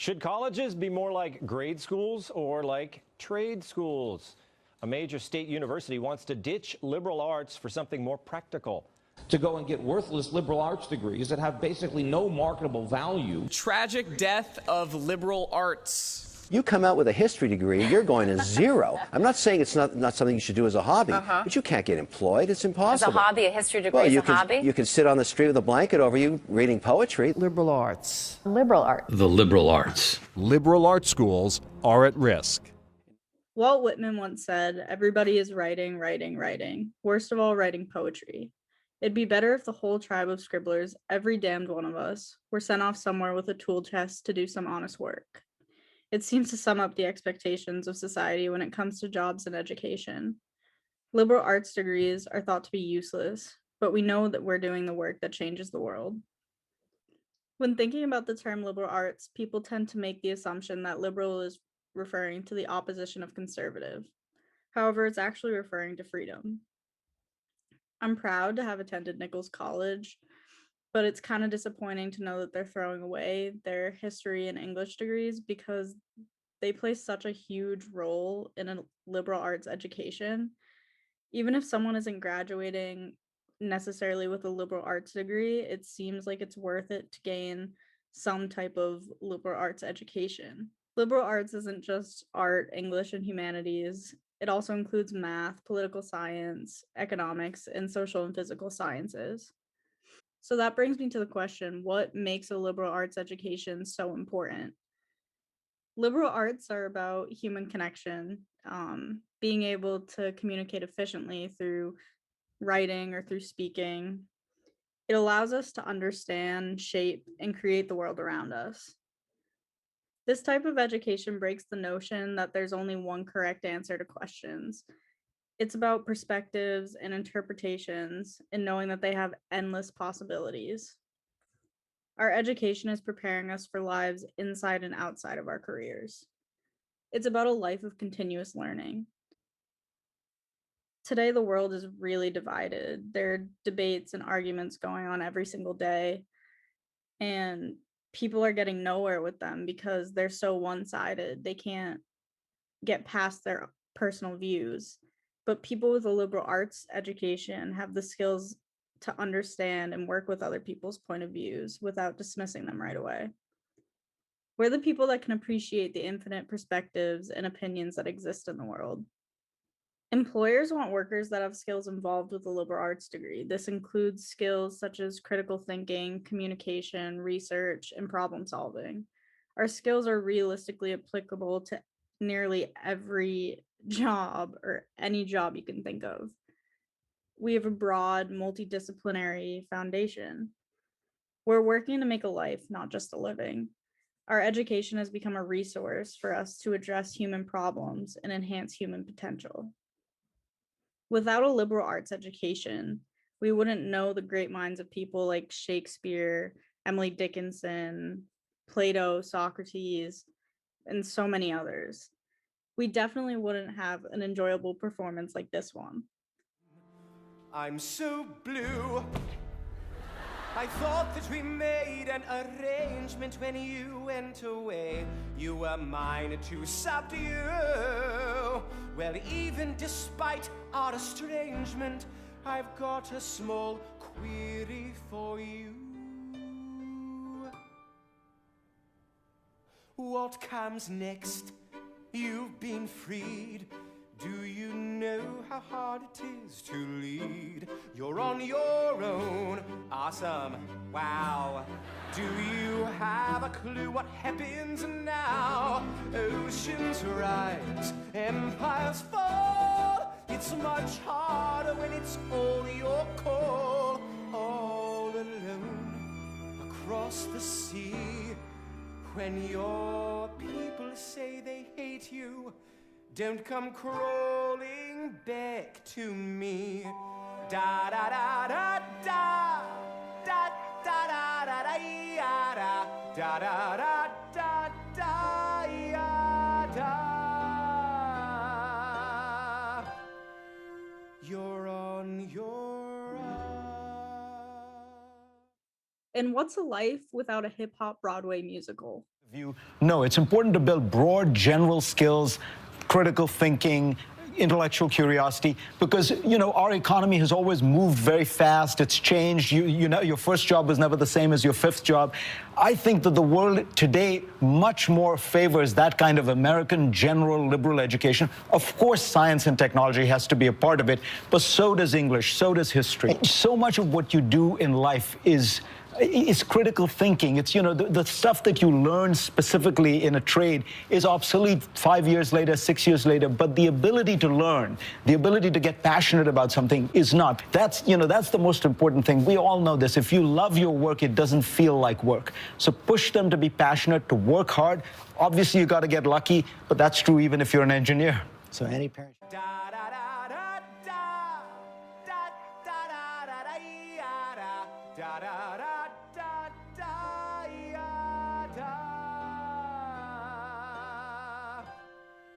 Should colleges be more like grade schools or like trade schools? A major state university wants to ditch liberal arts for something more practical. To go and get worthless liberal arts degrees that have basically no marketable value. Tragic death of liberal arts. You come out with a history degree, you're going to zero. I'm not saying it's not something you should do as a hobby, but you can't get employed. It's impossible. As a hobby, a history degree is a hobby? You can sit on the street with a blanket over you reading poetry. Liberal arts. Liberal arts. The liberal arts. Liberal arts schools are at risk. Walt Whitman once said, "Everybody is writing, writing, writing. Worst of all, writing poetry. It'd be better if the whole tribe of scribblers, every damned one of us, were sent off somewhere with a tool chest to do some honest work." It seems to sum up the expectations of society when it comes to jobs and education. Liberal arts degrees are thought to be useless, but we know that we're doing the work that changes the world. When thinking about the term liberal arts, people tend to make the assumption that liberal is referring to the opposition of conservative. However, it's actually referring to freedom. I'm proud to have attended Nichols College, but it's kind of disappointing to know that they're throwing away their history and English degrees because they play such a huge role in a liberal arts education. Even if someone isn't graduating necessarily with a liberal arts degree, it seems like it's worth it to gain some type of liberal arts education. Liberal arts isn't just art, English, and humanities. It also includes math, political science, economics, and social and physical sciences. So that brings me to the question, what makes a liberal arts education so important? Liberal arts are about human connection, being able to communicate efficiently through writing or through speaking. It allows us to understand, shape, and create the world around us. This type of education breaks the notion that there's only one correct answer to questions. It's about perspectives and interpretations and knowing that they have endless possibilities. Our education is preparing us for lives inside and outside of our careers. It's about a life of continuous learning. Today, the world is really divided. There are debates and arguments going on every single day, and people are getting nowhere with them because they're so one-sided. They can't get past their personal views. But people with a liberal arts education have the skills to understand and work with other people's point of views without dismissing them right away. We're the people that can appreciate the infinite perspectives and opinions that exist in the world. Employers want workers that have skills involved with a liberal arts degree. This includes skills such as critical thinking, communication, research, and problem solving. Our skills are realistically applicable to nearly every job or any job you can think of. We have a broad, multidisciplinary foundation. We're working to make a life, not just a living. Our education has become a resource for us to address human problems and enhance human potential. Without a liberal arts education, we wouldn't know the great minds of people like Shakespeare, Emily Dickinson, Plato, Socrates, and so many others. We definitely wouldn't have an enjoyable performance like this one. I'm so blue. I thought that we made an arrangement when you went away. You were mine to subdue. Well, even despite our estrangement, I've got a small query for you. What comes next? You've been freed. Do you know how hard it is to lead? You're on your own. Awesome. Wow. Do you have a clue what happens now? Oceans rise, empires fall. It's much harder when it's all your call. All alone across the sea. When your people say they hate you, don't come crawling back to me. Da da da da da da da da da da da da da da da da. You're on your And what's a life without a hip hop Broadway musical? No, it's important to build broad general skills, critical thinking, intellectual curiosity, because, you know, our economy has always moved very fast. It's changed. You know, your first job was never the same as your fifth job. I think that the world today much more favors that kind of American general liberal education. Of course, science and technology has to be a part of it, but so does English, so does history. So much of what you do in life is critical thinking. It's, you know, the stuff that you learn specifically in a trade is obsolete 5 years later, 6 years later, but the ability to learn, the ability to get passionate about something is not. That's, you know, that's the most important thing. We all know this. If you love your work, it doesn't feel like work. So push them to be passionate, to work hard. Obviously, you got to get lucky, but that's true even if you're an engineer. So any parent. Da da